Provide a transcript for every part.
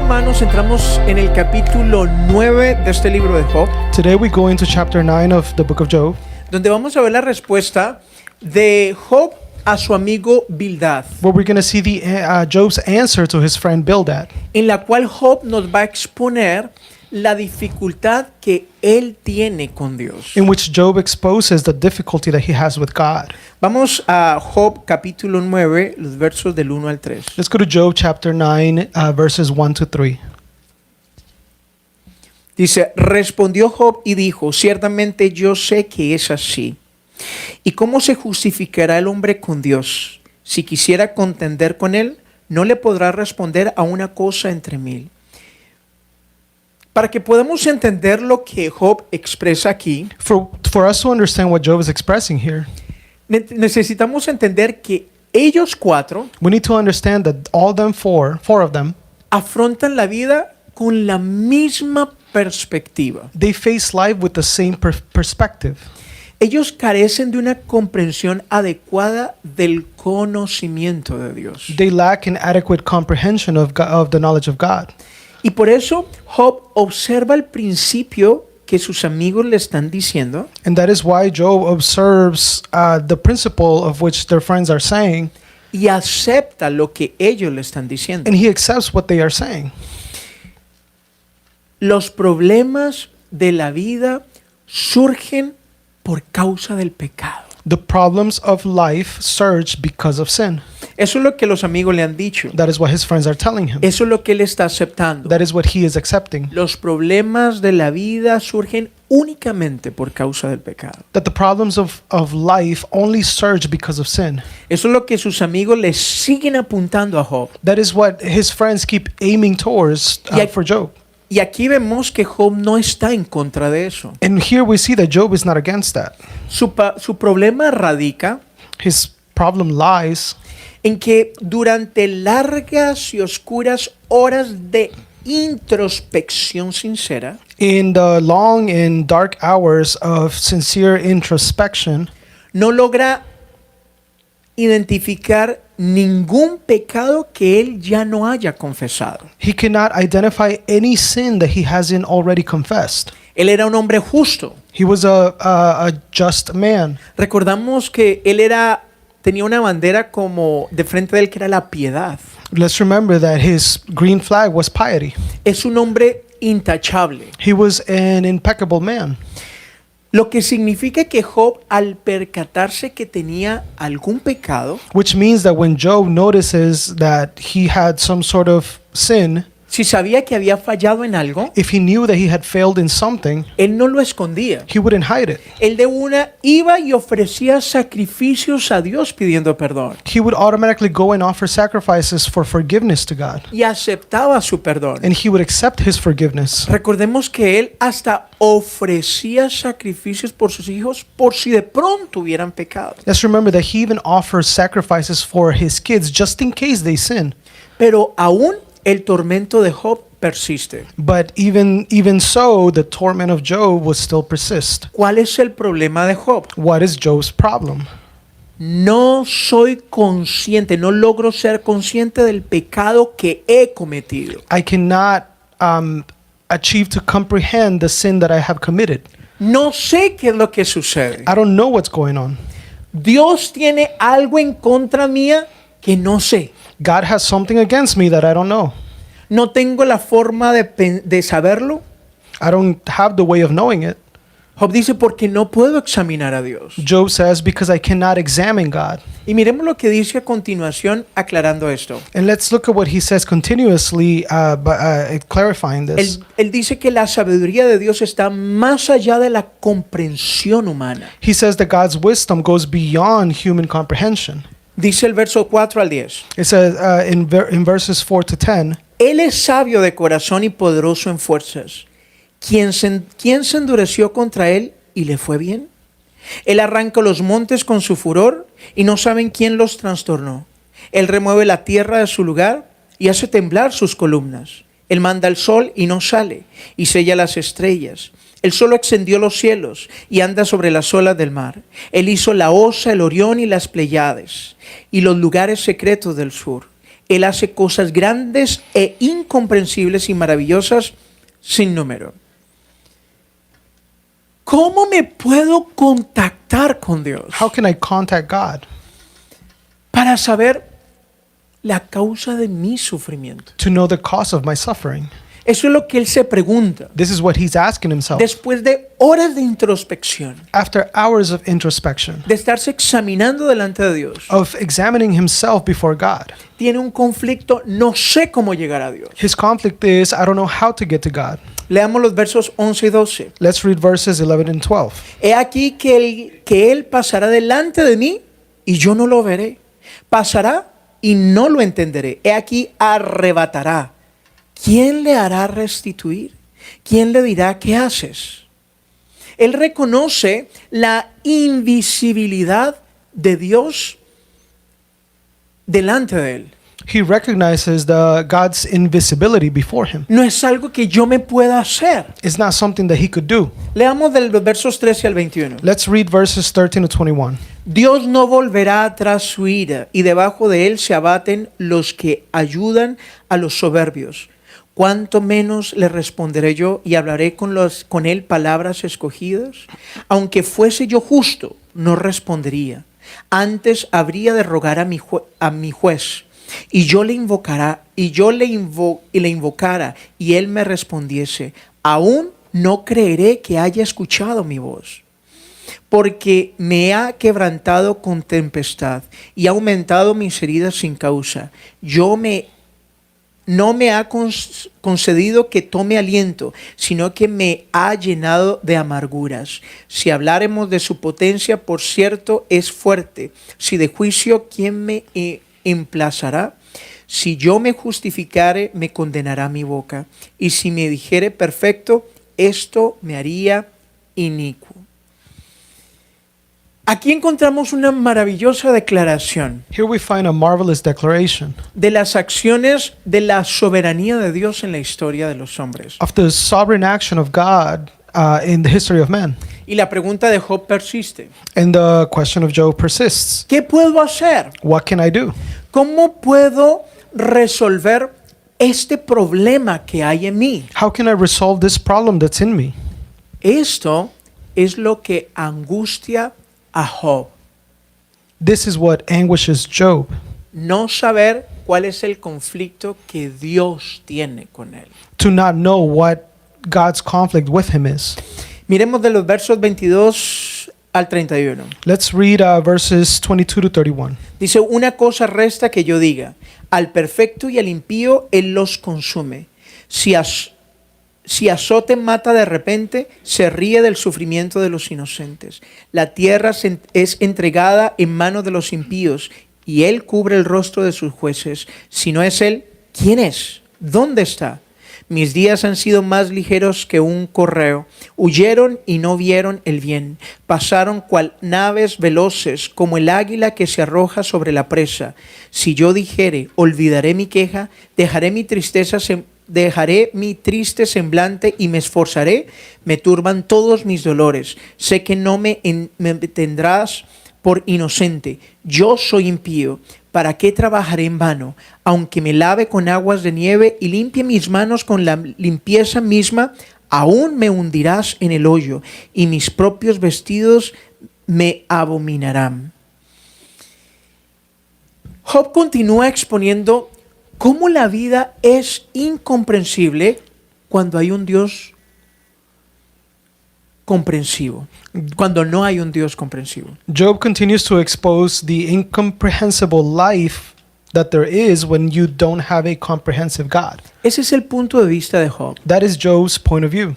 hermanos, entramos en el capítulo 9 de este libro de Job, Today we go into chapter 9 of the book of Job, donde vamos a ver la respuesta de Job a su amigo Bildad, where we're going to see Job's answer to his friend Bildad, en la cual Job nos va a exponer la dificultad que él tiene con Dios. in which Job exposes the difficulty that he has with God. Vamos a Job capítulo 9, los versos del 1 al 3. Let's go to Job chapter 9, verses 1 to 3. Dice, respondió Job y dijo, ciertamente yo sé que es así. ¿Y cómo se justificará el hombre con Dios? Si quisiera contender con él, no le podrá responder a una cosa entre mil. Para que podamos entender lo que Job expresa aquí, For us to understand what Job is expressing here, necesitamos entender que ellos cuatro we need to understand that all them four of them, afrontan la vida con la misma perspectiva. they face life with the same perspective. Ellos carecen de una comprensión adecuada del conocimiento de Dios. They lack an adequate comprehension of the knowledge of God. Y por eso Job observa el principio que sus amigos le están diciendo And that is why Job observes the principle of which their friends are saying, y acepta lo que ellos le están diciendo. and he accepts what they are saying. Los problemas de la vida surgen por causa del pecado. The problems of life surge because of sin. Eso es lo que los amigos le han dicho. That is what his friends are telling him. Eso es lo que él está aceptando. That is what he is accepting. Los problemas de la vida surgen únicamente por causa del pecado. That the problems of life only surge because of sin. Eso es lo que sus amigos le siguen apuntando a Job. That is what his friends keep aiming towards for Job. Y aquí vemos que Job no está en contra de eso. And here we see that Job is not against that. Su problema radica His problem lies en que durante largas y oscuras horas de introspección sincera, in the long and dark hours of sincere introspection, no logra identificar ningún pecado que él ya no haya confesado. he cannot identify any sin that he hasn't already confessed. Él era un hombre justo. He was a just man. Recordamos que él tenía una bandera como de frente de él que era la piedad. Let's remember that his green flag was piety. Es un hombre intachable. He was an impeccable man. Lo que significa que Job, al percatarse que tenía algún pecado, Which means that when Job notices that he had some sort of sin, si sabía que había fallado en algo, if he knew that he had failed in something, él no lo escondía. he wouldn't hide it. Él de una iba y ofrecía sacrificios a Dios pidiendo perdón. He would automatically go and offer sacrifices for forgiveness to God. Y aceptaba su perdón. And he would accept his forgiveness. Recordemos que él hasta ofrecía sacrificios por sus hijos por si de pronto hubieran pecado. Let's remember that he even offers sacrifices for his kids just in case they sin. Pero aún el tormento de Job persiste. But even so, the torment of Job would still persist. ¿Cuál es el problema de Job? What is Job's problem? No soy consciente, no logro ser consciente del pecado que he cometido. I cannot achieve to comprehend the sin that I have committed. No sé qué es lo que sucede. I don't know what's going on. Dios tiene algo en contra mía que no sé. God has something against me that I don't know. No tengo la forma de saberlo. I don't have the way of knowing it. Job dice, porque no puedo examinar a Dios. Job says, because I cannot examine God. Y miremos lo que dice a continuación aclarando esto. And let's look at what he says continuously, clarifying this. Él dice que la sabiduría de Dios está más allá de la comprensión humana. He says that God's wisdom goes beyond human comprehension. Dice el verso 4 al 10. It says in verses 4 to 10, Él es sabio de corazón y poderoso en fuerzas. ¿Quién se endureció contra él y le fue bien? Él arranca los montes con su furor y no saben quién los trastornó. Él remueve la tierra de su lugar y hace temblar sus columnas. Él manda el sol y no sale y sella las estrellas. Él solo extendió los cielos y anda sobre las olas del mar. Él hizo la Osa, el Orión y las Pleiades y los lugares secretos del sur. Él hace cosas grandes e incomprensibles y maravillosas sin número. ¿Cómo me puedo contactar con Dios How can I contact God para saber la causa de mi sufrimiento? to know the cause of my suffering? Eso es lo que él se pregunta. This is what he's asking himself. Después de horas de introspección, After hours of introspection, de estarse examinando delante de Dios, of examining himself before God, tiene un conflicto, no sé cómo llegar a Dios. his conflict is, I don't know how to get to God. Leamos los versos 11 y 12. Let's read verses 11 and 12. He aquí que él pasará delante de mí y yo no lo veré. Pasará y no lo entenderé. He aquí arrebatará. ¿Quién le hará restituir? ¿Quién le dirá qué haces? Él reconoce la invisibilidad de Dios delante de él. He recognizes God's invisibility before him. No es algo que yo me pueda hacer. It's not something that he could do. Leamos de los versos 13 al 21. Let's read verses 13 to 21. Dios no volverá atrás su ira, y debajo de él se abaten los que ayudan a los soberbios. ¿Cuánto menos le responderé yo y hablaré con él palabras escogidas? Aunque fuese yo justo, no respondería. Antes habría de rogar a mi juez, y yo le invocara, y él me respondiese. Aún no creeré que haya escuchado mi voz, porque me ha quebrantado con tempestad y ha aumentado mis heridas sin causa. No me ha concedido que tome aliento, sino que me ha llenado de amarguras. Si habláremos de su potencia, por cierto, es fuerte. Si de juicio, ¿quién me emplazará? Si yo me justificare, me condenará mi boca. Y si me dijere perfecto, esto me haría inicuo. Aquí encontramos una maravillosa declaración Here we find a marvelous declaration de las acciones de la soberanía de Dios en la historia de los hombres. of the sovereign action of God in the history of man. Y la pregunta de Job persiste. And the question of Job persists. ¿Qué puedo hacer? What can I do? ¿Cómo puedo resolver este problema que hay en mí? How can I resolve this problem that's in me? Esto es lo que angustia a Job. This is what anguishes Job. No saber cuál es el conflicto que Dios tiene con él. To not know what God's conflict with him is. Miremos de los versos 22 al 31. Let's read verses 22 to 31. Dice, una cosa resta que yo diga, al perfecto y al impío Él los consume. Si azote mata de repente, se ríe del sufrimiento de los inocentes. La tierra es entregada en manos de los impíos, y Él cubre el rostro de sus jueces. Si no es Él, ¿quién es? ¿Dónde está? Mis días han sido más ligeros que un correo. Huyeron y no vieron el bien. Pasaron cual naves veloces, como el águila que se arroja sobre la presa. Si yo dijere, olvidaré mi queja, dejaré mi triste semblante y me esforzaré, me turban todos mis dolores. Sé que no me tendrás por inocente. Yo soy impío. ¿Para qué trabajaré en vano? Aunque me lave con aguas de nieve y limpie mis manos con la limpieza misma, aún me hundirás en el hoyo y mis propios vestidos me abominarán. Job continúa exponiendo cómo la vida es incomprensible cuando hay un Dios comprensivo, cuando no hay un Dios comprensivo. Job continues to expose the incomprehensible life that there is when you don't have a comprehensive God. Ese es el punto de vista de Job. That is Job's point of view.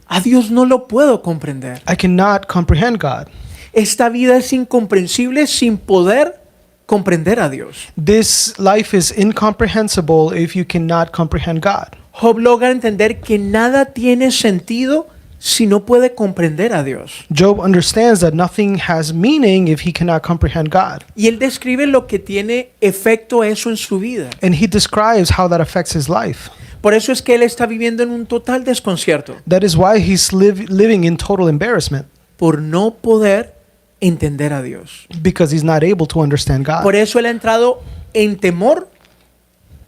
A Dios no lo puedo comprender. I cannot comprehend God. Esta vida es incomprensible sin poder comprender a Dios. This life is incomprehensible if you cannot comprehend God. Job logra entender que nada tiene sentido si no puede comprender a Dios. Job understands that nothing has meaning if he cannot comprehend God. Y él describe lo que tiene efecto eso en su vida. And he describes how that affects his life. Por eso es que él está viviendo en un total desconcierto, That is why he's living in total embarrassment, por no poder entender a Dios. because he's not able to understand God. Por eso él ha entrado en temor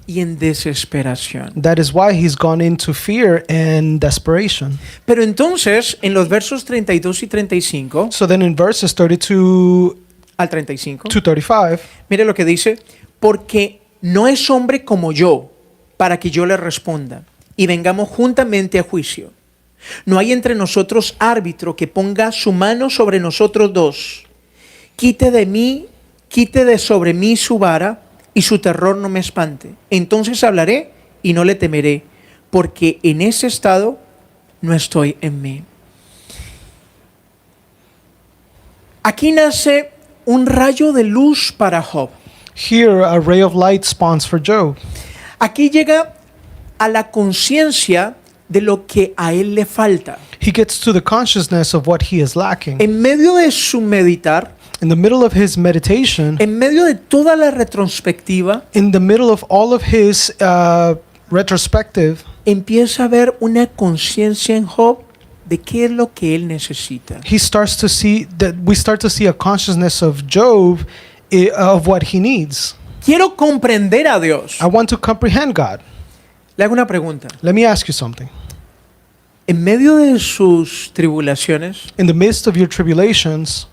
y en desesperación. That is why he's gone into fear and desperation. Pero entonces, en los versos 32 y 35 So then in verses 32 al 35, to 35, mire lo que dice, porque no es hombre como yo para que yo le responda y vengamos juntamente a juicio. No hay entre nosotros árbitro que ponga su mano sobre nosotros dos. Quite de sobre mí su vara y su terror no me espante. Entonces hablaré y no le temeré, porque en ese estado no estoy en mí. Aquí nace un rayo de luz para Job. here a ray of light spawns for Job. Aquí llega a la conciencia de lo que a él le falta. He gets to the consciousness of what he is lacking. En medio de su meditar, In the middle of his meditation, en medio de toda la retrospectiva, in the middle of all of his retrospective, empieza a ver una conciencia en Job de qué es lo que él necesita. we start to see a consciousness of Job of what he needs. Quiero comprender a Dios. I want to comprehend God. Le hago una pregunta. Let me ask you something. En medio de sus tribulaciones, In the midst of your tribulations,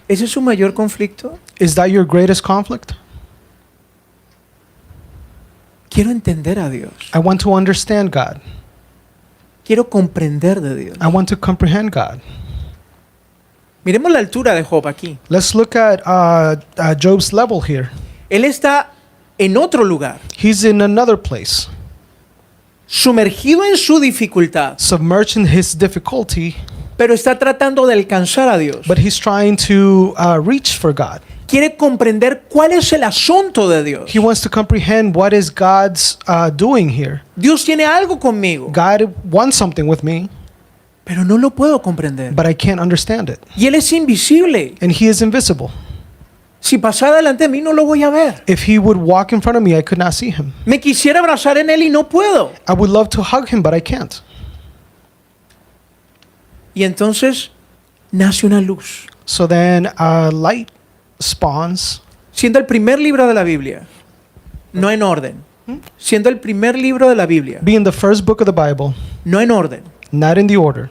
¿ese es su mayor conflicto? is that your greatest conflict? Quiero entender a Dios. I want to understand God. Quiero comprender de Dios. I want to comprehend God. Miremos la altura de Job aquí. Let's look at Job's level here. Él está en otro lugar, He's in another place, sumergido en su dificultad, submerged in his difficulty, pero está tratando de alcanzar a Dios. but he's trying to reach for God. Quiere comprender cuál es el asunto de Dios. He wants to comprehend what is God's doing here. Dios tiene algo conmigo, God wants something with me, pero no lo puedo comprender. but I can't understand it. Y Él es invisible. And he is invisible. Si pasa delante de mí, no lo voy a ver. If he would walk in front of me, I could not see him. Me quisiera abrazar en Él y no puedo. I would love to hug him, but I can't. Y entonces nace una luz. So then light spawns, Siendo el primer libro de la Biblia, no en orden. Siendo el primer libro de la Biblia, being the first book of the Bible, no en orden. not in the order.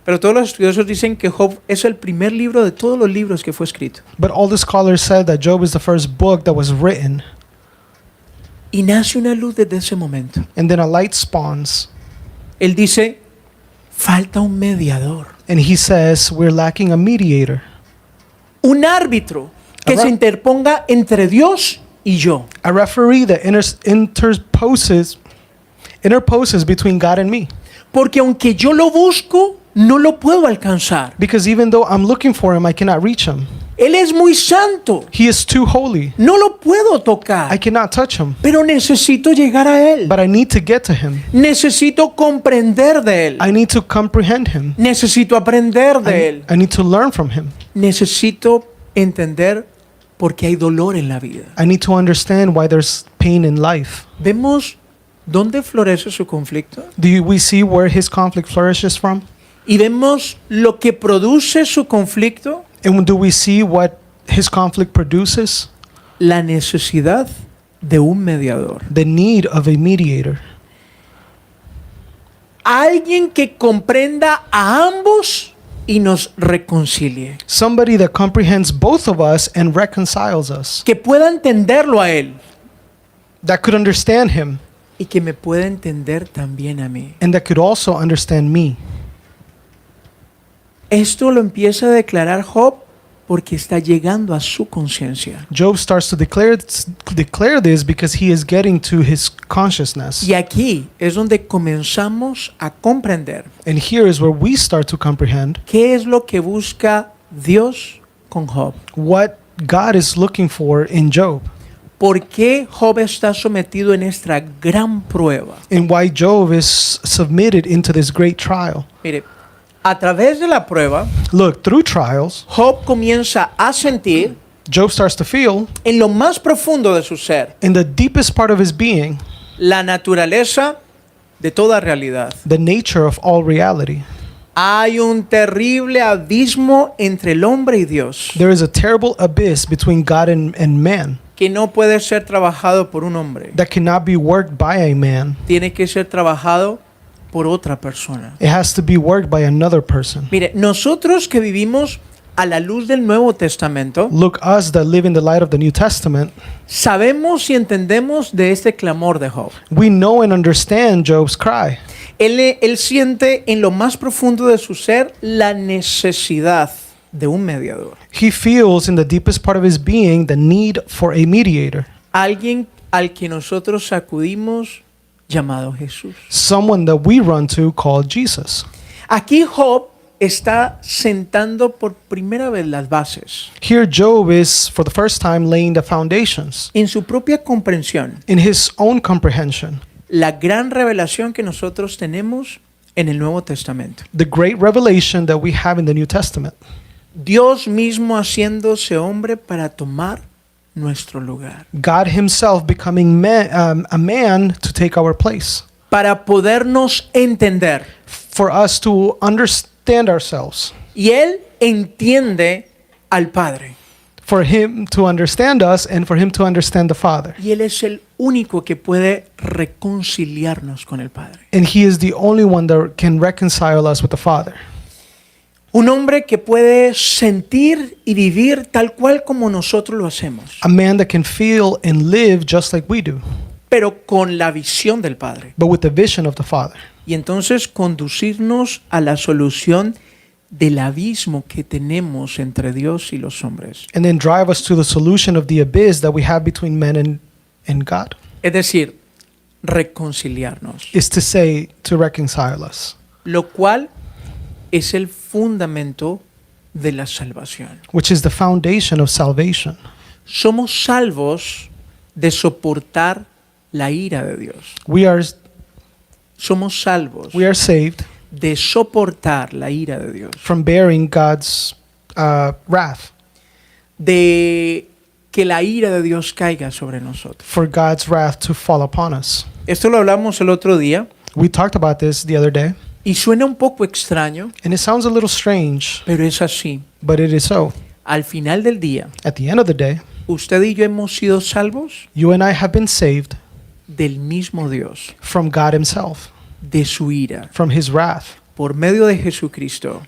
Pero todos los estudiosos dicen que Job es el primer libro de todos los libros que fue escrito. But all the scholars said that Job is the first book that was written. Y nace una luz desde ese momento. And then a light spawns. Él dice, falta un mediador, And he says, we're lacking a mediator. un árbitro que Ajá. se interponga entre Dios y yo. A referee that interposes between God and me. Porque aunque yo lo busco, no lo puedo alcanzar. Because even though I'm looking for him, I cannot reach him. Él es muy santo, He is too holy. no lo puedo I tocar, cannot touch him. pero necesito llegar a Él. But I need to get to him. Necesito comprender de Él. I need to comprehend him. Necesito aprender de Él. I need to learn from him. Necesito entender por qué hay dolor en la vida. I need to understand why there's pain in life. ¿Vemos dónde florece su conflicto? We see where his conflict flourishes from? ¿Y vemos lo que produce su conflicto? And do we see what his conflict produces? La necesidad de un mediador. The need of a mediator. Alguien que comprenda a ambos y nos reconcilie. Somebody that comprehends both of us and reconciles us. Que pueda entenderlo a Él That could understand him y que me pueda entender también a mí. and that could also understand me. Esto lo empieza a declarar Job porque está llegando a su conciencia. Job starts to declare this because he is getting to his consciousness. Y aquí es donde comenzamos a comprender And here is where we start to comprehend qué es lo que busca Dios con Job. what God is looking for in Job ¿Por qué Job está sometido en esta gran prueba? and why Job is submitted into this great trial. Mire, a través de la prueba, Look, through trials, Job comienza a sentir Job starts to feel en lo más profundo de su ser in the deepest part of his being la naturaleza de toda realidad. the nature of all reality. Hay un terrible abismo entre el hombre y Dios. There is a terrible abyss between God and man. que no puede ser trabajado por un hombre. that cannot be worked by a man. Tiene que ser trabajado por otra persona. It has to be worked by another person. Mire, nosotros que vivimos a la luz del Nuevo Testamento, Look, us that live in the light of the New Testament, sabemos y entendemos de este clamor de Job. we know and understand Job's cry. Él siente en lo más profundo de su ser la necesidad de un mediador. He feels in the deepest part of his being the need for a mediator, Alguien al que nosotros acudimos llamado Jesús. someone that we run to called Jesus. Aquí Job está sentando por primera vez las bases Here, Job is, for the first time, laying the foundations en su propia comprensión. in his own comprehension. La gran revelación que nosotros tenemos en el Nuevo Testamento. The great revelation that we have in the New Testament. Dios mismo haciéndose hombre para tomar nuestro lugar. God himself becoming a man to take our place. Para podernos entender. For us to understand ourselves. Y Él entiende al Padre. For him to understand us and for him to understand the Father. Y Él es el único que puede reconciliarnos con el Padre. And he is the only one that can reconcile us with the Father. Un hombre que puede sentir y vivir tal cual como nosotros lo hacemos, A man that can feel and live just like we do, pero con la visión del Padre. but with the vision of the Father. Y entonces conducirnos a la solución del abismo que tenemos entre Dios y los hombres. And then drive us to the solution of the abyss that we have between men and God. Es decir, reconciliarnos. Is to say, to reconcile us. Lo cual es el fundamento de la salvación. Which is the foundation of salvation. Somos salvos de soportar la ira de Dios. Somos salvos We are saved de soportar la ira de Dios. from bearing God's wrath. De que la ira de Dios caiga sobre nosotros. For God's wrath to fall upon us. Esto lo hablamos el otro día We talked about this the other day, y suena un poco extraño, and it sounds a little strange, pero es así. but it is so. Al final del día, At the end of the day, usted y yo hemos sido salvos you and I have been saved del mismo Dios, from God himself, de su ira. from his wrath. Por medio de Jesucristo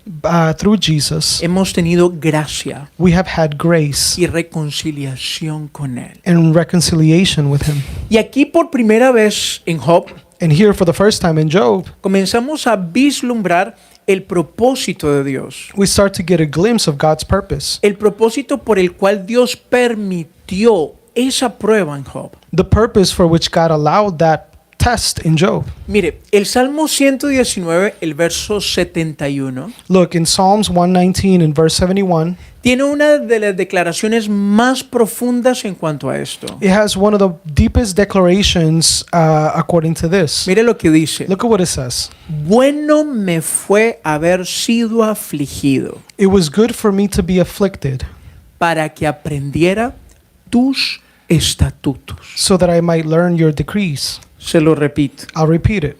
Through Jesus, hemos tenido gracia we have had grace y reconciliación con Él. and reconciliation with him. Y aquí por primera vez en Job And here, for the first time in Job, comenzamos a vislumbrar el propósito de Dios. we start to get a glimpse of God's purpose. El propósito por el cual Dios permitió esa prueba en Job. The purpose for which God allowed that test in Job. Mire, el Salmo 119, el verso 71, Look, in Psalms 119 and verse 71, tiene una de las declaraciones más profundas en cuanto a esto. it has one of the deepest declarations according to this. Mire lo que dice. Look at what it says. Bueno me fue haber sido afligido It was good for me to be afflicted, para que aprendiera tus estatutos. so that I might learn your decrees. Se lo repito. I'll repeat it.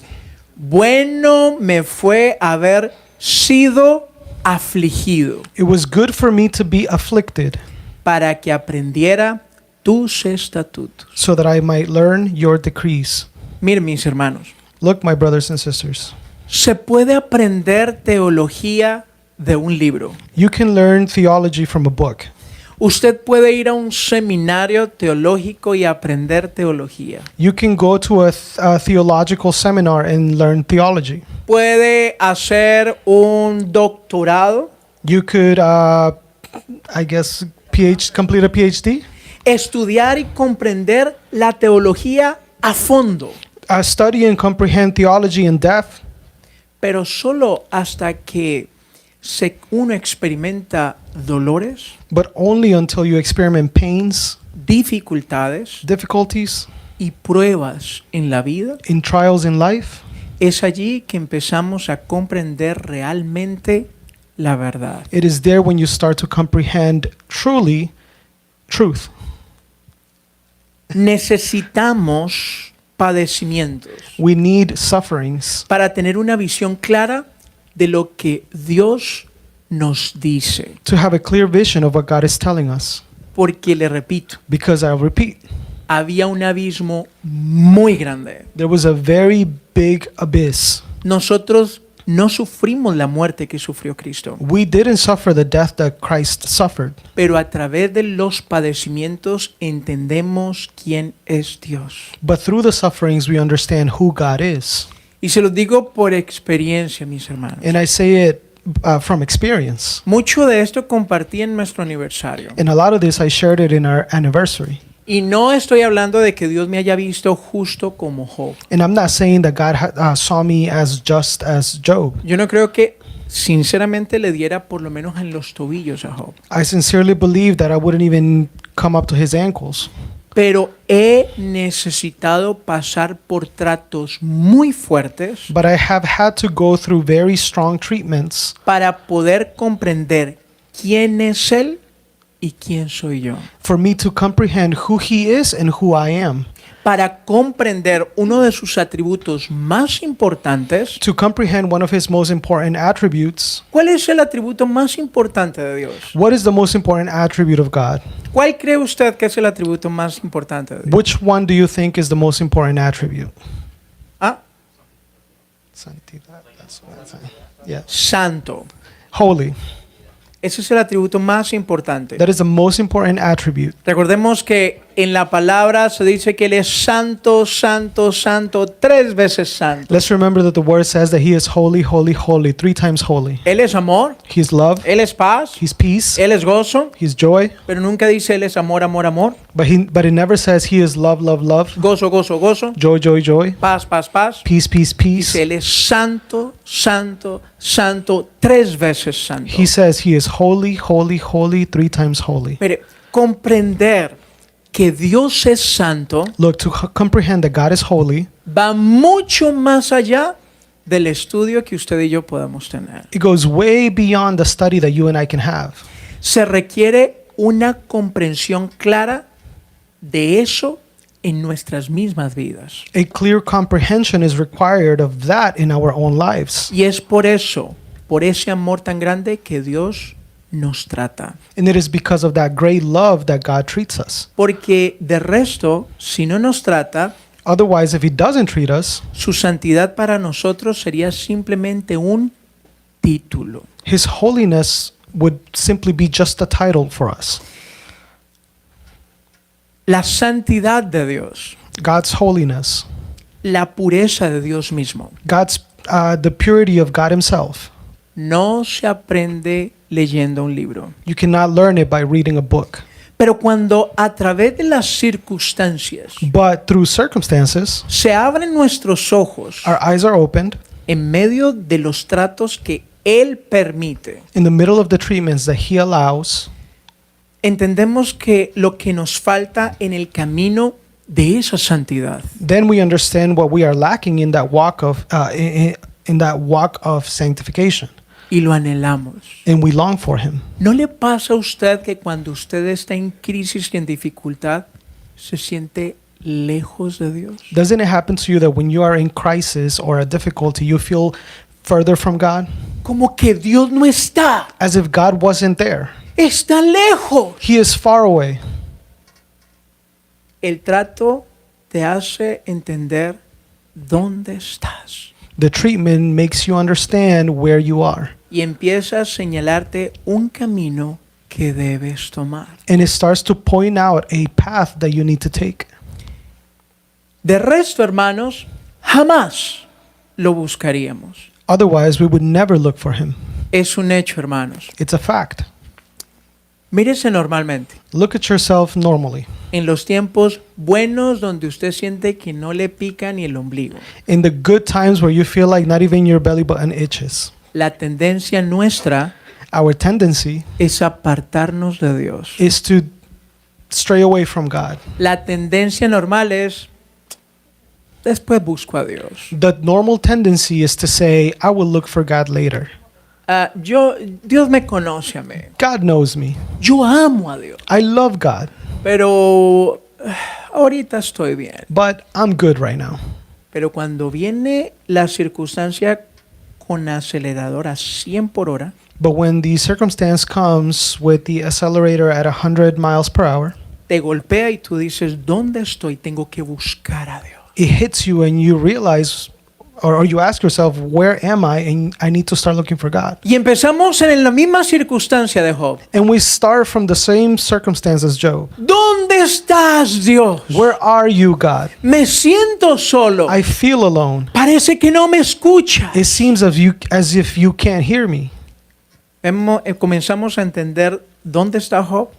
Bueno me fue haber sido afligido It was good for me to be afflicted, para que aprendiera tus estatutos. so that I might learn your decrees. Miren, mis hermanos, Look, my brothers and sisters, se puede aprender teología de un libro. you can learn theology from a book. Usted puede ir a un seminario teológico y aprender teología. You can go to a theological seminar and learn theology. Puede hacer un doctorado, You could, I guess, complete a PhD. estudiar y comprender la teología a fondo, Study and comprehend theology in depth, pero solo hasta que uno experimenta dolores, but only until you experiment pains, dificultades difficulties, y pruebas en la vida. in trials in life. Es allí que empezamos a comprender realmente la verdad. It is there when you start to comprehend truly truth. Necesitamos padecimientos We need sufferings para tener una visión clara de lo que Dios nos dice. to have a clear vision of what God is telling us. Porque le repito, Because I'll repeat, había un abismo muy grande. there was a very big abyss. Nosotros no sufrimos la muerte que sufrió Cristo, We didn't suffer the death that Christ suffered, pero a través de los padecimientos entendemos quién es Dios. but through the sufferings we understand who God is. Y se los digo por experiencia, mis hermanos. And I say it from experience. Mucho de esto compartí en nuestro aniversario. And a lot of this I shared it in our anniversary. Y no estoy hablando de que Dios me haya visto justo como Job. And I'm not saying that God saw me as just as Job. Yo no creo que sinceramente le diera por lo menos en los tobillos a Job. I sincerely believe that I wouldn't even come up to his ankles. Pero he necesitado pasar por tratos muy fuertes But I have had to go through very strong treatments para poder comprender quién es Él y quién soy yo. for me to comprehend who he is and who I am. Para comprender uno de sus atributos más importantes. To comprehend one of his most important attributes. ¿Cuál es el atributo más importante de Dios? What is the most important attribute of God? ¿Cuál cree usted que es el atributo más importante de Dios? Which one do you think is the most important attribute? Ah, Santidad. That's what I'm saying. Yeah. santo. Holy. Ese es el atributo más importante. That is the most important attribute. Recordemos que en la palabra se dice que Él es santo, santo, santo, 3 veces santo. Let's remember that the word says that he is holy, holy, holy, 3 times holy. Él es amor, He is love, Él es paz, he's peace, Él es gozo, he's joy, pero nunca dice Él es amor, amor, amor. but it never says he is love, love, love, Gozo, gozo, gozo. joy, joy, joy, Paz, paz, paz. peace, peace, peace. Dice Él es santo, santo, santo, 3 veces santo. He says he is holy, holy, holy, 3 times holy. Mire, comprender que Dios es santo Look, to comprehend that God is holy, va mucho más allá del estudio que usted y yo podamos tener. it goes way beyond the study that you and I can have. Se requiere una comprensión clara de eso en nuestras mismas vidas. A clear comprehension is required of that in our own lives. Y es por eso, por ese amor tan grande que Dios nos trata. And it is because of that great love that God treats us. Porque de resto, si no nos trata, Otherwise, if he doesn't treat us, su santidad para nosotros sería simplemente un título. his holiness would simply be just a title for us. La santidad de Dios, God's holiness, la pureza de Dios mismo, the purity of God himself. no se aprende leyendo un libro. You cannot learn it by reading a book. Pero cuando a través de las circunstancias But through circumstances, se abren nuestros ojos our eyes are opened en medio de los tratos que Él permite, in the middle of the treatments that he allows. entendemos que lo que nos falta en el camino de esa santidad Then we understand what we are lacking in that walk of in that walk of sanctification, y lo anhelamos. and we long for him. ¿No le pasa a usted que cuando usted está en crisis y en dificultad se siente lejos de Dios? Doesn't it happen to you that when you are in crisis or a difficulty, you feel further from God, Como que Dios no está, as if God wasn't there? está lejos. He is far away. El trato te hace entender dónde estás The treatment makes you understand where you are, y empieza a señalarte un camino que debes tomar. and it starts to point out a path that you need to take. De resto, hermanos, jamás lo buscaríamos. Otherwise, we would never look for him. Es un hecho, hermanos. It's a fact. Mírese normalmente. Look at yourself normally. En los tiempos buenos donde usted siente que no le pica ni el ombligo. In the good times where you feel like not even your belly button itches, La tendencia nuestra our tendency es apartarnos de Dios. is to stray away from God. La tendencia normal es, después busco a Dios. The normal tendency is to say, I will look for God later. Dios me conoce a mí. God knows me. Yo amo a Dios. I love God, Pero ahorita estoy bien. but I'm good right now. Pero cuando viene la circunstancia con acelerador a 100 por hora, But when the circumstance comes with the accelerator at 100 miles per hour, te golpea y tú dices, ¿dónde estoy? Tengo que buscar a Dios. it hits you and you realize, or you ask yourself, where am I? And I need to start looking for God. Y empezamos en la misma circunstancia de Job. And we start from the same circumstance as Job. ¿Dónde estás, Dios? Where are you, God? Me siento solo. I feel alone. Parece que no me escucha. It seems as if you can't hear me. Comenzamos a entender dónde está Job.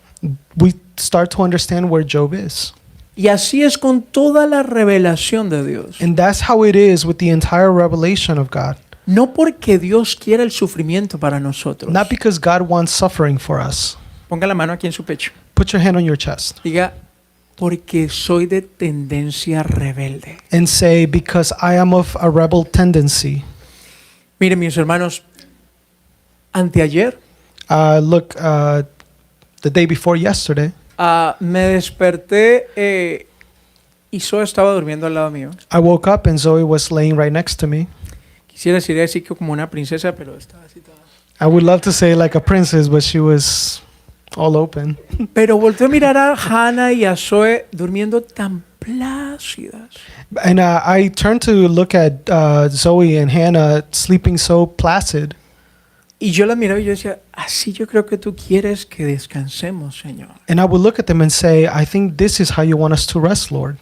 We start to understand where Job is. Y así es con toda la revelación de Dios. And that's how it is with the entire revelation of God. No porque Dios quiera el sufrimiento para nosotros. Not because God wants suffering for us. Ponga la mano aquí en su pecho. Put your hand on your chest Diga, porque soy de tendencia rebelde. and say, because I am of a rebel tendency. Miren, mis hermanos, anteayer The day before yesterday, me desperté y Zoe estaba durmiendo al lado mío. I woke up and Zoe was laying right next to me. Quisiera decir así que como una princesa, pero estaba así toda. I would love to say like a princess, but she was all open. Pero volteé a mirar a Hannah y a Zoe durmiendo tan plácidas. And I turned to look at Zoe and Hannah sleeping so placid. Y yo las miraba y yo decía, así yo creo que tú quieres que descansemos, Señor. And I would look at them and say, I think this is how you want us to rest, Lord.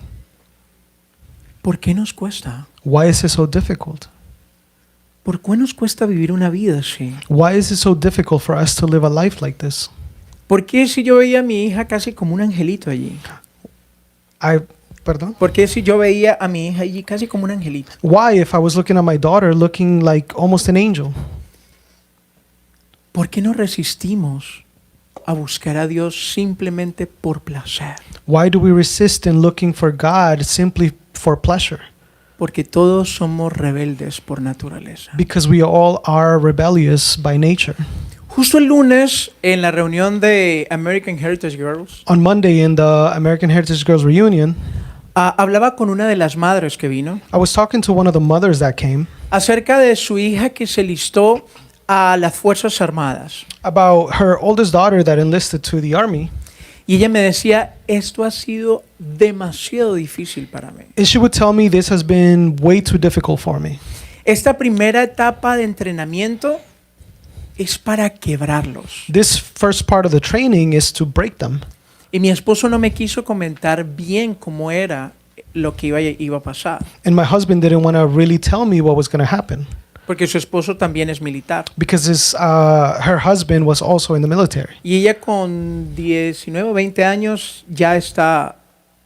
¿Por qué nos cuesta? Why is it so difficult? ¿Por qué nos cuesta vivir una vida así? Why is it so difficult for us to live a life like this? ¿Por qué si yo veía a mi hija casi como un angelito allí? Perdón? ¿Por qué si yo veía a mi hija allí casi como un angelito? Why, if I was looking at my daughter looking like almost an angel? ¿Por qué no resistimos a buscar a Dios simplemente por placer? Why do we resist in looking for God simply for pleasure? Porque todos somos rebeldes por naturaleza. Because we all are rebellious by nature. Justo el lunes, en la reunión de American Heritage Girls, On Monday in the American Heritage Girls reunion, hablaba con una de las madres que vino I was talking to one of the mothers that came acerca de su hija que se listó a las Fuerzas Armadas. about her oldest daughter that enlisted to the army. Y ella me decía, esto ha sido demasiado difícil para mí. And she would tell me this has been way too difficult for me. Esta primera etapa de entrenamiento es para quebrarlos. This first part of the training is to break them. Y mi esposo no me quiso comentar bien cómo era lo que iba a pasar, And my husband didn't want to really tell me what was going to happen porque su esposo también es militar. because her husband was also in the military. Y ella con 19 o 20 años ya está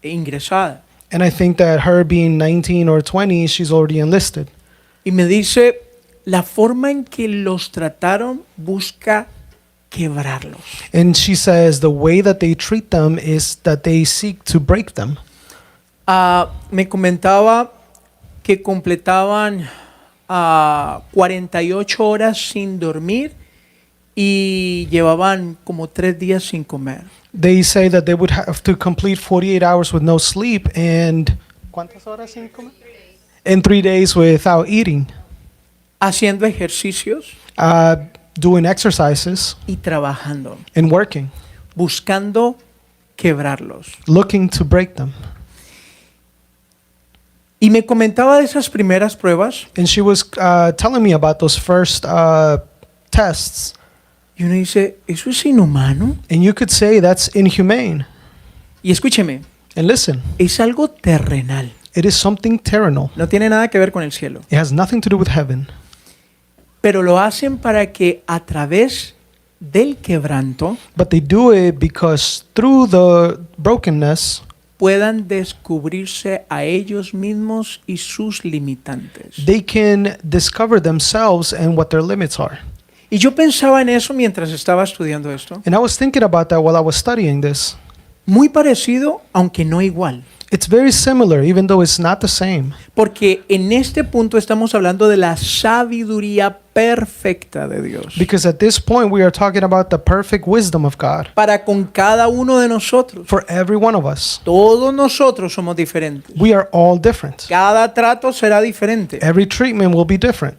ingresada. And I think that her being 19 or 20, she's already enlisted. Y me dice, la forma en que los trataron busca quebrarlos. And she says the way that they treat them is that they seek to break them. Me comentaba que completaban 48 horas sin dormir y llevaban como 3 días sin comer. They say that they would have to complete 48 hours with no sleep and ¿cuántas horas sin comer? And 3 days without eating. Haciendo ejercicios Doing exercises y trabajando, and working, buscando quebrarlos. looking to break them. Y me comentaba de esas primeras pruebas. And she was telling me about those first tests. Y uno dice, ¿eso es inhumano? And you could say that's inhumane. Y escúcheme, And listen, es algo terrenal. it is something terrenal. No tiene nada que ver con el cielo. It has nothing to do with heaven. Pero lo hacen para que a través del quebranto But they do it because through the brokenness, puedan descubrirse a ellos mismos y sus limitantes. they can discover themselves and what their limits are. Y yo pensaba en eso mientras estaba estudiando esto. And I was thinking about that while I was studying this. Muy parecido, aunque no igual. It's very similar, even though it's not the same. Porque en este punto estamos hablando de la sabiduría perfecta de Dios. Because at this point, we are talking about the perfect wisdom of God Para con cada uno de nosotros. for every one of us. Todos nosotros somos diferentes. We are all different. Cada trato será diferente. Every treatment will be different.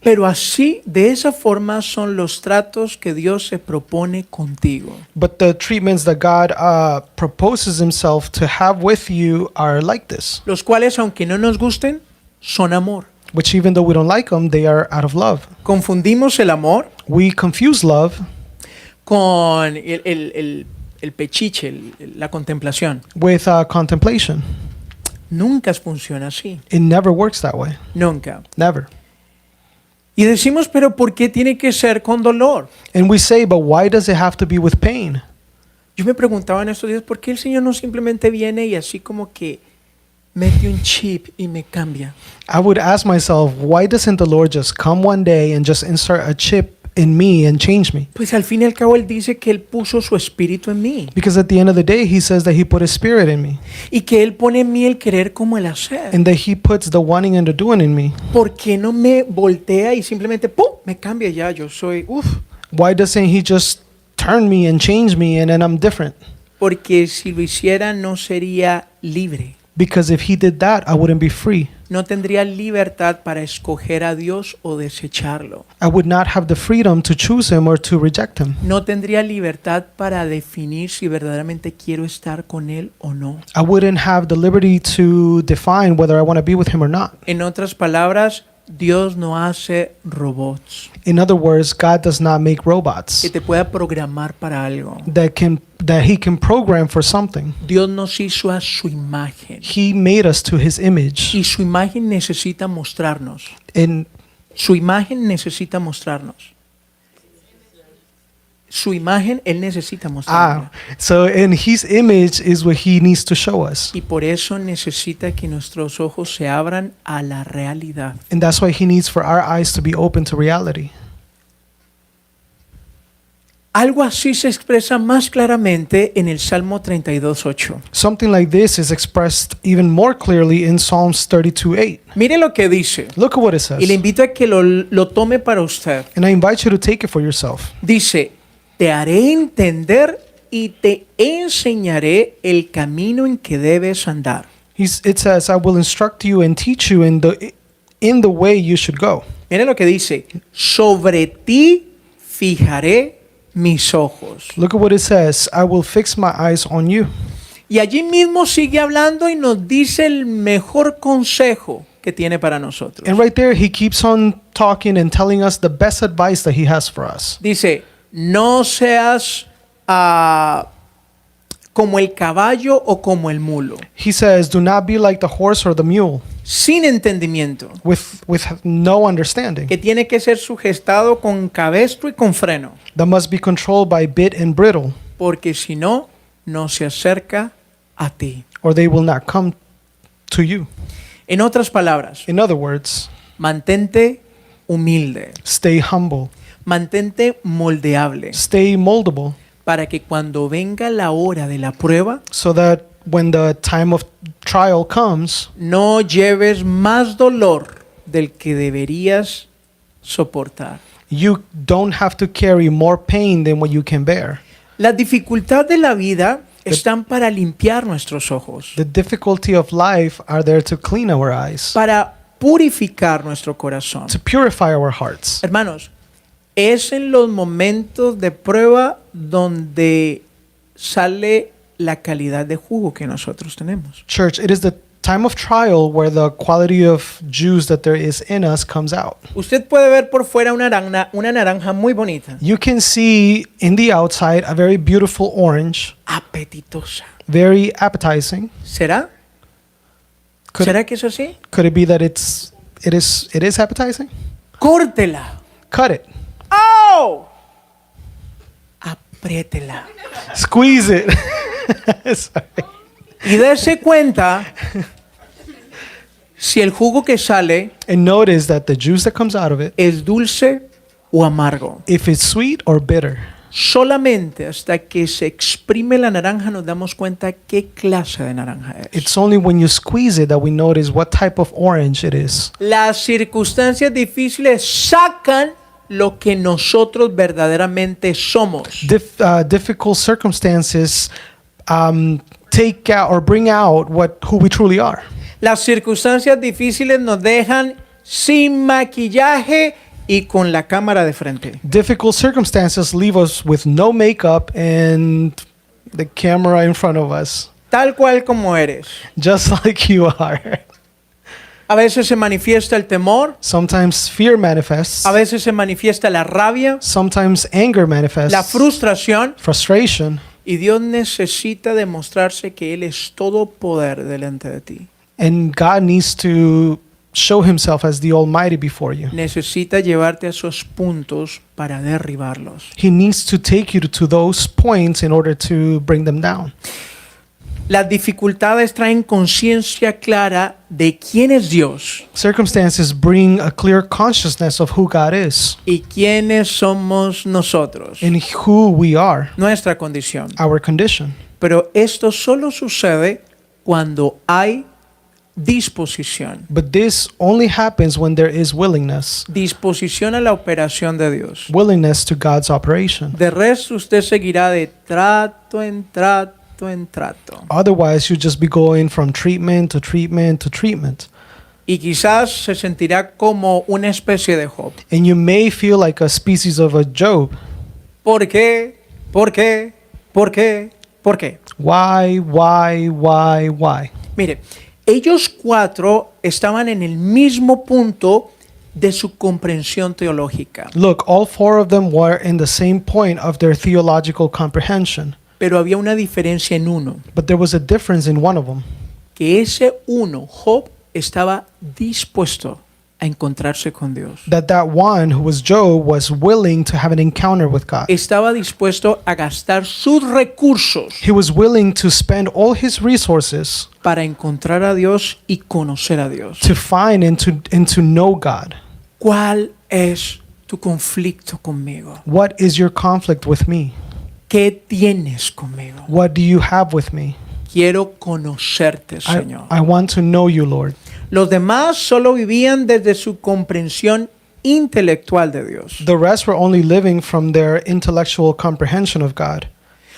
Pero así, de esa forma son los tratos que Dios se propone contigo. But the treatments that God proposes himself to have with you are like this, Los cuales, aunque no nos gusten, son amor. which even though we don't like them, they are out of love. Confundimos el amor We confuse love con el pechiche, la contemplación. with contemplation. Nunca funciona así. It never works that way. Nunca. Never. Y decimos, pero ¿por qué tiene que ser con dolor? And we say, but why does it have to be with pain? Yo me preguntaba en estos días, ¿por qué el Señor no simplemente viene y así como que mete un chip y me cambia? I would ask myself, why doesn't the Lord just come one day and just insert a chip in me and change me? Pues al fin y al cabo Él dice que Él puso su espíritu en mí Because at the end of the day, he says that he put his spirit in me y que Él pone en mí el querer como el hacer. and that he puts the wanting and the doing in me. ¿Por qué no me voltea y simplemente ¡pum! Me cambia ya? Yo soy, Why doesn't he just turn me and change me and then I'm different? porque si lo hiciera no sería libre. Because if he did that, I wouldn't be free. No tendría libertad para escoger a Dios o desecharlo. I would not have the freedom to choose him or to reject him. No tendría libertad para definir si verdaderamente quiero estar con Él o no. I wouldn't have the liberty to define whether I want to be with him or not. En otras palabras, Dios no hace robots In other words, God does not make robots que te pueda programar para algo. that he can program for something. Dios nos hizo a su imagen He made us to his image. y su imagen necesita mostrarnos. And Su imagen necesita mostrarnos. Su imagen Él necesita mostrarnos. so in his image is what he needs to show us. Y por eso necesita que nuestros ojos se abran a la realidad. And that's why he needs for our eyes to be open to reality. Algo así se expresa más claramente en el Salmo 32:8. Something like this is expressed even more clearly in Psalms 32:8. Mire lo que dice. Look at what it says. Y le invito a que lo tome para usted. And I invite you to take it for yourself. Dice, te haré entender y te enseñaré el camino en que debes andar. It says, I will instruct you and teach you in the way you should go. Mire lo que dice, sobre ti fijaré mis ojos. Look at what it says, I will fix my eyes on you. Y allí mismo sigue hablando y nos dice el mejor consejo que tiene para nosotros. And right there, he keeps on talking and telling us the best advice that he has for us. Dice, no seas como el caballo o como el mulo, He says, do not be like the horse or the mule sin entendimiento, with no understanding, que tiene que ser sujetado con cabestro y con freno, that must be controlled by bit and bridle, porque si no, no se acerca a ti. or they will not come to you. En otras palabras, In other words, mantente humilde, stay humble, mantente moldeable, stay moldable, para que cuando venga la hora de la prueba, so that when the time of trial comes, no lleves más dolor del que deberías soportar. you don't have to carry more pain than what you can bear. Las dificultades de la vida están para limpiar nuestros ojos, The difficulty of life are there to clean our eyes, para purificar nuestro corazón. to purify our hearts. Hermanos, es en los momentos de prueba donde sale la calidad de jugo que nosotros tenemos. Church, it is the time of trial where the quality of juice that there is in us comes out. Usted puede ver por fuera una naranja muy bonita, You can see in the outside a very beautiful orange, apetitosa. very appetizing. ¿Será? Could, ¿Será que es así? could it be that it is appetizing? Córtela. Cut it. ¡Oh! Apriétela. Squeeze it. Sorry. Y dése cuenta si el jugo que sale And notice that the juice that comes out of it, es dulce o amargo. if it's sweet or bitter. Solamente hasta que se exprime la naranja nos damos cuenta qué clase de naranja es. It's only when you squeeze it that we notice what type of orange it is. Las circunstancias difíciles sacan lo que nosotros verdaderamente somos. Difficult circumstances take out or bring out who we truly are. Las circunstancias difíciles nos dejan sin maquillaje y con la cámara de frente. Difficult circumstances leave us with no makeup and the camera in front of us, Tal cual como eres. just like you are. A veces se manifiesta el temor, Sometimes fear manifests. a veces se manifiesta la rabia, Sometimes anger manifests. la frustración, Frustration. y Dios necesita demostrarse que Él es todo poder delante de ti. And God needs to show himself as the Almighty before you. Necesita llevarte a esos puntos para derribarlos. He needs to take you to those points in order to bring them down. Las dificultades traen conciencia clara de quién es Dios Circumstances bring a clear consciousness of who God is y quiénes somos nosotros, and who we are, nuestra condición. our condition. Pero esto solo sucede cuando hay disposición. But this only happens when there is willingness, Disposición a la operación de Dios. willingness to God's operation. De resto usted seguirá de trato en trato en trato. Otherwise, you just be going from treatment to treatment to treatment. Y quizás se sentirá como una especie de Job. And you may feel like a species of a Job. ¿Por qué? ¿Por qué? ¿Por qué? ¿Por qué? Why? Mire, ellos cuatro estaban en el mismo punto de su comprensión teológica, Look, all four of them were in the same point of their theological comprehension. pero había una diferencia en uno, But there was a difference in one of them. que ese uno, Job, estaba dispuesto a encontrarse con Dios. That one who was Job was willing to have an encounter with God. Estaba dispuesto a gastar sus recursos He was willing to spend all his resources para encontrar a Dios y conocer a Dios. to find and to know God. ¿Cuál es tu conflicto conmigo? What is your conflict with me? ¿Qué tienes conmigo? What do you have with me? Quiero conocerte, Señor. I want to know you, Lord. Los demás solo vivían desde su comprensión intelectual de Dios. The rest were only living from their intellectual comprehension of God.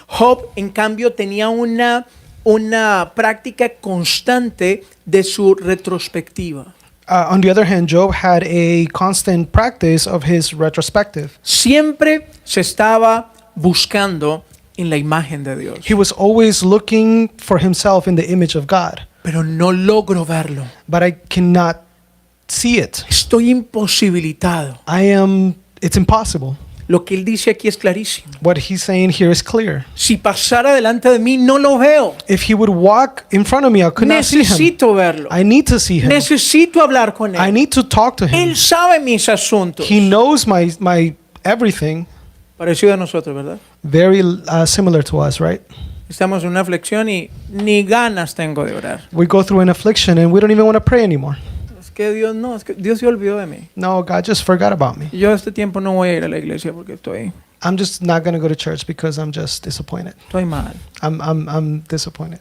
Job, en cambio, tenía una práctica constante de su retrospectiva. On the other hand, Job had a constant practice of his retrospective. Siempre se estaba buscando en la imagen de Dios. He was always looking for himself in the image of God, Pero no logro verlo. but I cannot see it. Estoy imposibilitado. It's impossible. Lo que él dice aquí es clarísimo. What he's saying here is clear. Si pasara delante de mí, no lo veo. If he would walk in front of me, I could not see him. Necesito verlo. I need to see him. Necesito hablar con I él. need to talk to him. Él sabe mis asuntos. He knows my everything. Parecido a nosotros, ¿verdad? Very similar to us, right? Estamos en una aflicción y ni ganas tengo de orar. We go through an affliction and we don't even want to pray anymore. Es que Dios se olvidó de mí. No, God just forgot about me. Yo este tiempo no voy a ir a la iglesia porque I'm just not going to go to church because I'm just disappointed. estoy mal. I'm disappointed.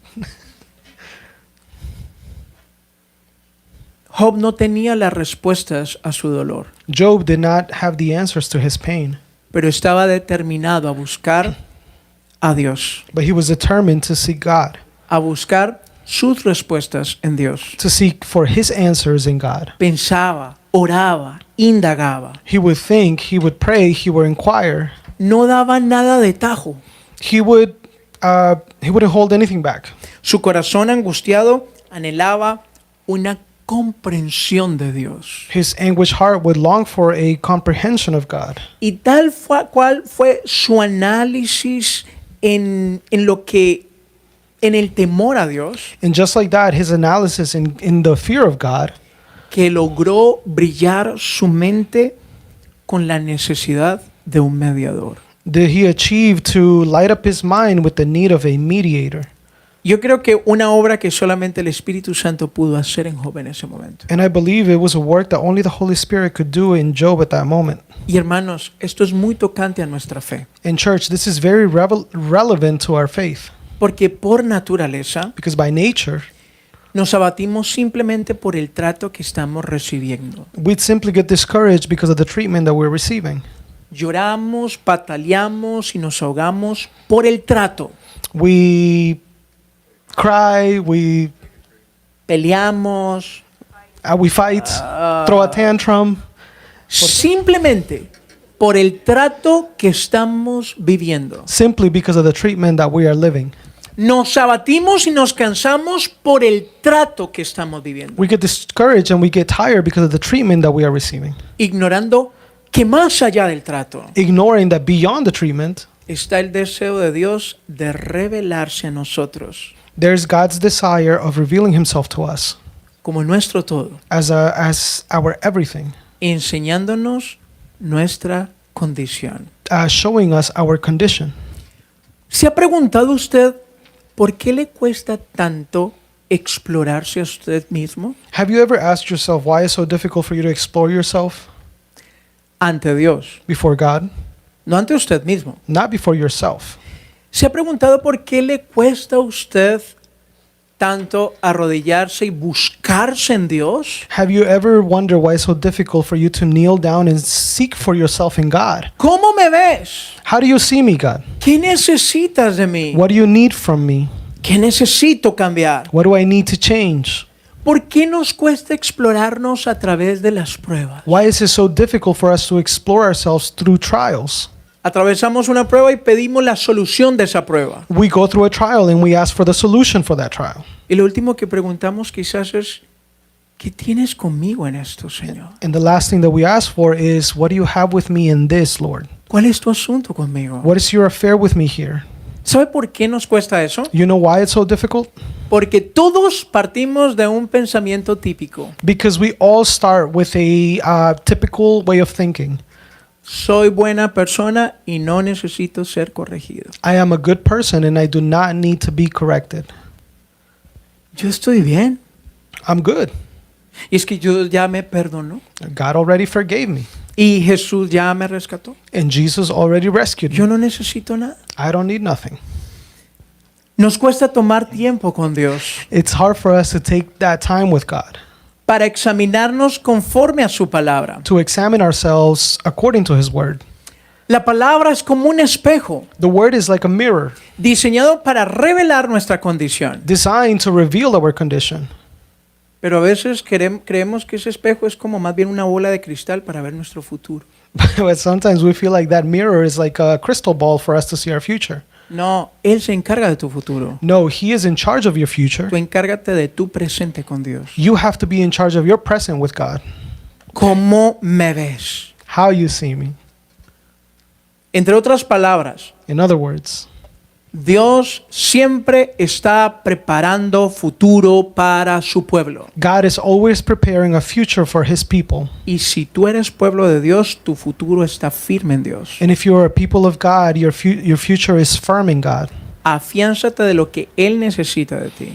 Job no tenía las respuestas a su dolor, Job did not have the answers to his pain, pero estaba determinado a buscar a Dios, but he was determined to seek God, a buscar sus respuestas en Dios. to seek for his answers in God. Pensaba, oraba, indagaba. He would think, he would pray, he would inquire. No daba nada de tajo. He wouldn't hold anything back. Su corazón angustiado anhelaba una comprensión de Dios. His anguished heart would long for a comprehension of God. Y cual fue su análisis en el temor a Dios, And just like that, his analysis in the fear of God, que logró brillar su mente con la necesidad de un mediador. that he achieved to light up his mind with the need of a mediator. Yo creo que una obra que solamente el Espíritu Santo pudo hacer en Job en ese momento. And I believe it was a work that only the Holy Spirit could do in Job at that moment. Y hermanos, esto es muy tocante a nuestra fe, In church, this is very relevant to our faith porque por naturaleza because by nature, nos abatimos simplemente por el trato que estamos recibiendo. we'd simply get discouraged because of the treatment that we're receiving. Lloramos, pataleamos y nos ahogamos por el trato. We cry, we Peleamos, We fight, throw a tantrum, simplemente por el trato que estamos viviendo. simply because of the treatment that we are living. Nos abatimos y nos cansamos por el trato que estamos viviendo, We get discouraged and we get tired because of the treatment that we are receiving, ignorando que más allá del trato ignoring that beyond the treatment, está el deseo de Dios de revelarse a nosotros there's God's desire of revealing himself to us como nuestro todo, as our everything, enseñándonos nuestra condición. showing us our condition. ¿Se ha preguntado usted por qué le cuesta tanto explorarse a usted mismo Have you ever asked yourself why it's so difficult for you to explore yourself ante Dios? before God? No ante usted mismo. Not before yourself. ¿Se ha preguntado por qué le cuesta a usted tanto arrodillarse y buscarse en Dios? Have you ever wondered why it's so difficult for you to kneel down and seek for yourself in God? ¿Cómo me ves? How do you see me, God? ¿Qué necesitas de mí? What do you need from me? ¿Qué necesito cambiar? What do I need to change? ¿Por qué nos cuesta explorarnos a través de las pruebas? Why is it so difficult for us to explore ourselves through trials? Atravesamos una prueba y pedimos la solución de esa prueba. We go through a trial and we ask for the solution for that trial. Y lo último que preguntamos quizás es, ¿qué tienes conmigo en esto, Señor? And the last thing that we ask for is, what do you have with me in this, Lord? ¿Cuál es tu asunto conmigo? What is your affair with me here? ¿Sabe por qué nos cuesta eso? You know why it's so difficult? Porque todos partimos de un pensamiento típico. Because we all start with a typical way of thinking. Soy buena persona y no necesito ser corregido. I am a good person and I do not need to be corrected. Yo estoy bien. I'm good. Y es que yo ya me perdonó. God already forgave me. Y Jesús ya me rescató. And Jesus already rescued Yo me. no necesito nada. I don't need nothing. Nos cuesta tomar tiempo con Dios It's hard for us to take that time with God, para examinarnos conforme a su palabra. to examine ourselves according to His Word. La palabra es como un espejo The Word is like a mirror diseñado para revelar nuestra condición. designed to reveal our condition. Pero a veces creemos que ese espejo es como más bien una bola de cristal para ver nuestro futuro. But sometimes we feel like that mirror is like a crystal ball for us to see our future. No, Él se encarga de tu futuro. No, He is in charge of your future. Tú encárgate de tu presente con Dios. You have to be in charge of your present with God. ¿Cómo me ves? How you see me. Entre otras palabras, In other words, Dios siempre está preparando futuro para su pueblo. God is always preparing a future for His people. Y si tú eres pueblo de Dios, tu futuro está firme en Dios. And if you're a people of God, your future is firm in God. Afiánzate de lo que Él necesita de ti.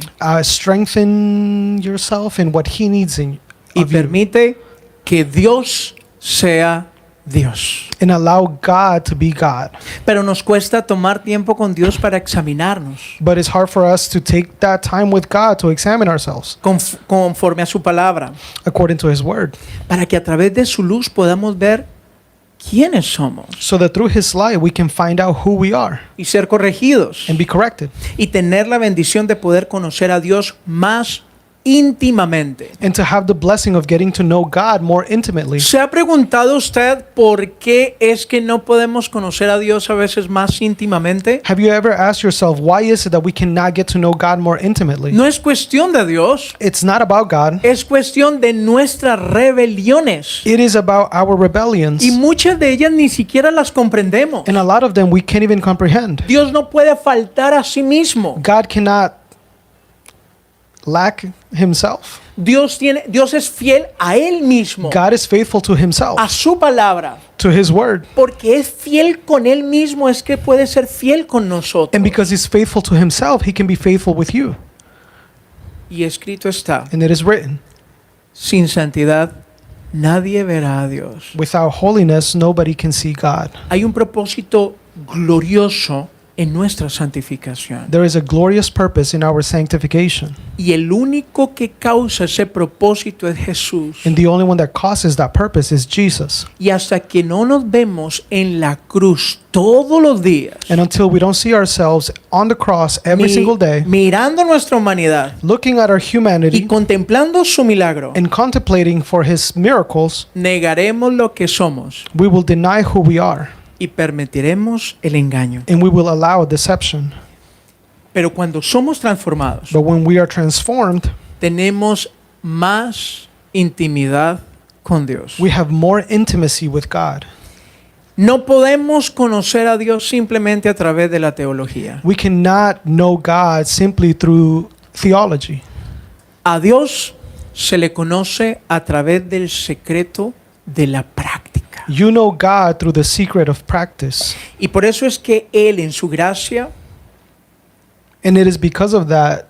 Strengthen yourself in what He needs Y of you. permite que Dios sea Dios. And allow God to be God. Pero nos cuesta tomar tiempo con Dios para examinarnos But it's hard for us to take that time with God to examine ourselves conforme a su palabra, according to His Word, para que a través de su luz podamos ver quiénes somos so that through His light we can find out who we are y ser corregidos and be corrected, y tener la bendición de poder conocer a Dios más íntimamente. and to have the blessing of getting to know God more intimately. ¿Se ha preguntado usted por qué es que no podemos conocer a Dios a veces más íntimamente? Have you ever asked yourself, why is it that we cannot get to know God more intimately? No es cuestión de Dios, It's not about God. es cuestión de nuestras rebeliones. It is about our rebellions. Y muchas de ellas ni siquiera las comprendemos. And a lot of them we can't even comprehend. Dios no puede faltar a sí mismo. God cannot lack Himself. Dios es fiel a Él mismo, God is faithful to Himself, a su palabra. to His Word. Porque es fiel con Él mismo, es que puede ser fiel con nosotros. And because He's faithful to Himself, He can be faithful with you. Y escrito está, And it is written, sin santidad nadie verá a Dios. without holiness, nobody can see God. Hay un propósito glorioso en nuestra santificación. There is a glorious purpose in our sanctification. Y el único que causa ese propósito es Jesús. And the only one that causes that purpose is Jesus. Y hasta que no nos vemos en la cruz todos los días, And until we don't see ourselves on the cross every single day, mirando nuestra humanidad looking at our y humanity contemplando su milagro, and contemplating for his miracles, negaremos lo que somos we will deny who we are y permitiremos el engaño. and we will allow deception. Pero cuando somos transformados, But when we are transformed, tenemos más intimidad con Dios. we have more intimacy with God. No podemos conocer a Dios simplemente a través de la teología. We cannot know God simply through theology. A Dios se le conoce a través del secreto de la práctica. You know God through the secret of practice. Y por eso es que Él en su gracia And it is because of that,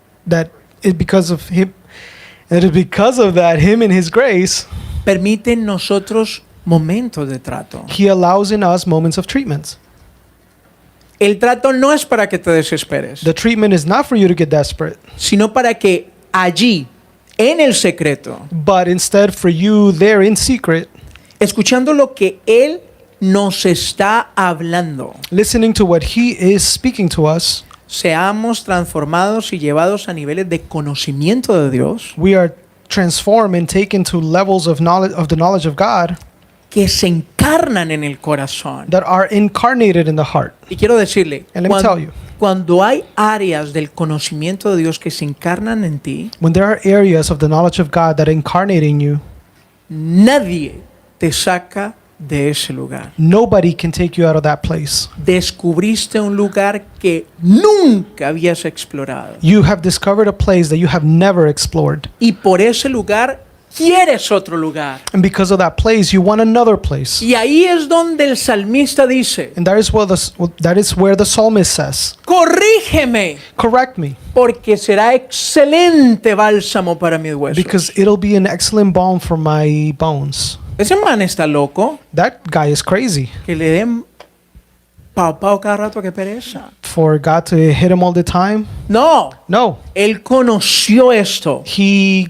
Him in His grace, permite en nosotros momentos de trato. He allows in us moments of treatment. El trato no es para que te desesperes, The treatment is not for you to get desperate, sino para que allí, en el secreto, but instead for you there in secret, escuchando lo que Él nos está hablando, listening to what He is speaking to us, seamos transformados y llevados a niveles de conocimiento de Dios we are transformed and taken to levels of knowledge of the knowledge of God que se encarnan en el corazón. that are incarnated in the heart. Y quiero decirle, And let me tell you, cuando hay áreas del conocimiento de Dios que se encarnan en ti, when there are areas of the knowledge of God that incarnate in you, nadie te saca de ese lugar. nobody can take you out of that place. Descubriste un lugar que nunca habías explorado. You have discovered a place that you have never explored. Y por ese lugar quieres otro lugar. And because of that place, you want another place. Y ahí es donde el salmista dice, And that is where the psalmist says, corrígeme, correct me, porque será excelente bálsamo para mis huesos. because it'll be an excellent balm for my bones. Ese man está loco, That guy is crazy. que le den pao cada rato, que pereza. For God to hit him all the time? No, No. él conoció esto. He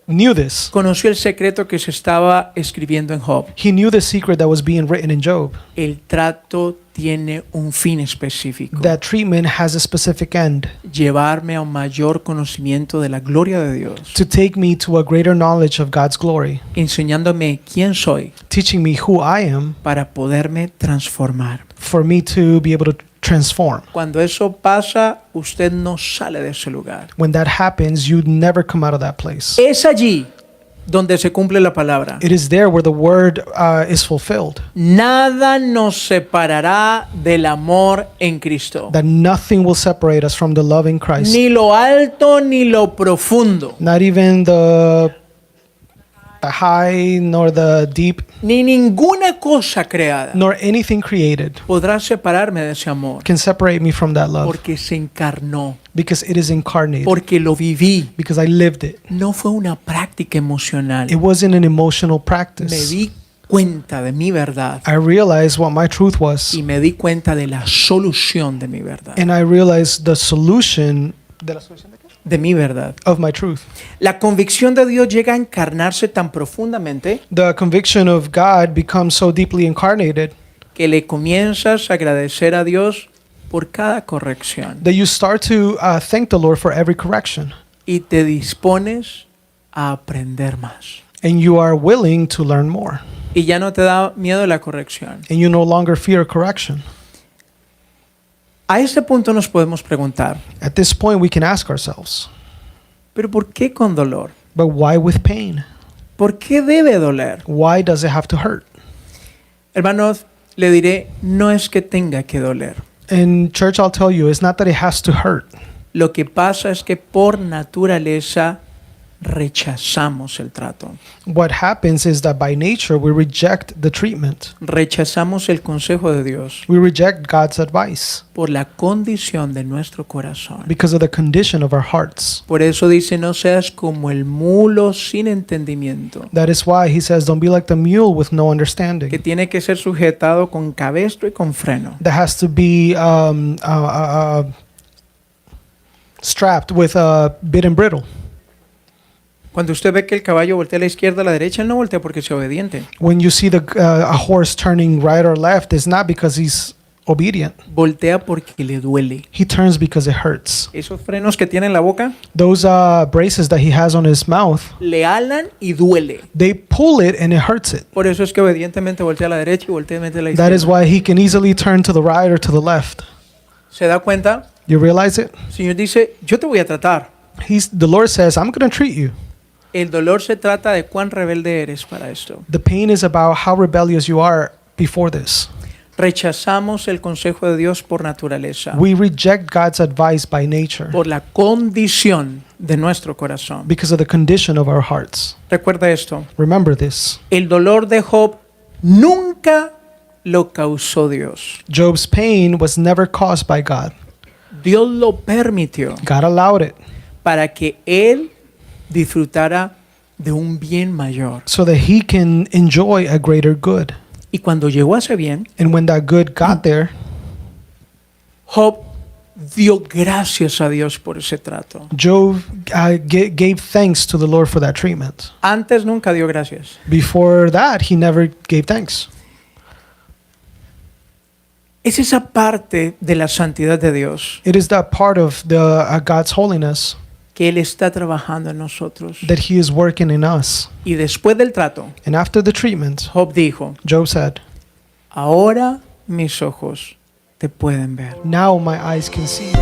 knew this. Conoció el secreto que se estaba escribiendo en Job. He knew the secret that was being written in Job. El trato tiene un fin específico. That treatment has a specific end, Llevarme a un mayor conocimiento de la gloria de Dios, to take me to a greater knowledge of God's glory, enseñándome quién soy teaching me who I am para poderme transformar. for me to be able to transform. Cuando eso pasa, usted no sale de ese lugar. When that happens, you never come out of that place. Es allí donde se cumple la palabra. It is there where the word is fulfilled, Nada nos separará del amor en Cristo. that nothing will separate us from the love in Christ. Ni lo alto ni lo profundo, Not even the high, nor the deep, ni ninguna cosa creada nor anything created podrá separarme de ese amor, can separate me from that love, porque se encarnó, because it is incarnate, porque lo viví. because I lived it. No fue una práctica emocional. It wasn't an emotional Me practice. di cuenta de mi verdad I realized what my truth was, y me di cuenta de la solución de mi verdad. and I realized the solution De mi verdad. of my truth. La convicción de Dios llega a encarnarse tan profundamente The conviction of God becomes so deeply incarnated que le comienzas a agradecer a Dios por cada corrección that you start to thank the Lord for every correction, y te dispones a aprender más. and you are willing to learn more, Y ya no te da miedo la corrección. and you no longer fear correction. A este punto nos podemos preguntar, At this point, we can ask ourselves, ¿pero por qué con dolor? but why with pain? ¿Por qué debe doler? Why does it have to hurt? Hermanos, le diré, no es que tenga que doler. In church, I'll tell you, it's not that it has to hurt. Lo que pasa es que por naturaleza rechazamos el trato. What happens is that by nature we reject the treatment. Rechazamos el consejo de Dios We reject God's advice por la condición de nuestro corazón. because of the condition of our hearts. Por eso dice, no seas como el mulo sin entendimiento, That is why he says, don't be like the mule with no que understanding. tiene que ser sujetado con cabestro y con freno. That has to be strapped with a bit and bridle. Cuando usted ve que el caballo voltea a la izquierda o a la derecha, él no voltea porque es obediente. When you see a horse turning right or left, it's not because he's obedient. Voltea porque le duele. He turns because it hurts. Esos frenos que tiene en la boca Those braces that he has on his mouth, le alan y duele. they pull it and it hurts it. Por eso es que obedientemente voltea a la derecha y obedientemente a la That is izquierda. why he can easily turn to the right or to the left. ¿Se da cuenta? You realize it? El Señor dice, yo te voy a tratar. The Lord says, I'm going to treat you. El dolor se trata de cuán rebelde eres para esto. The pain is about how rebellious you are before this. Rechazamos el consejo de Dios por naturaleza, We reject God's advice by nature por la condición de nuestro corazón. because of the condition of our hearts. Recuerda esto, Remember this. el dolor de Job nunca lo causó Dios. Job's pain was never caused by God. Dios lo permitió God allowed it para que él disfrutara de un bien mayor. so that he can enjoy a greater good. Y cuando llegó a ese bien, And when that good got there, Job dio gracias a Dios por ese trato. Job gave thanks to the Lord for that treatment. Antes nunca dio gracias. Before that, he never gave thanks. Es esa parte de la santidad de Dios It is that part of God's holiness que Él está trabajando en nosotros. that he is working in us. Y después del trato, And after the treatment, Job dijo, Job said, ahora mis ojos te pueden ver. now my eyes can see.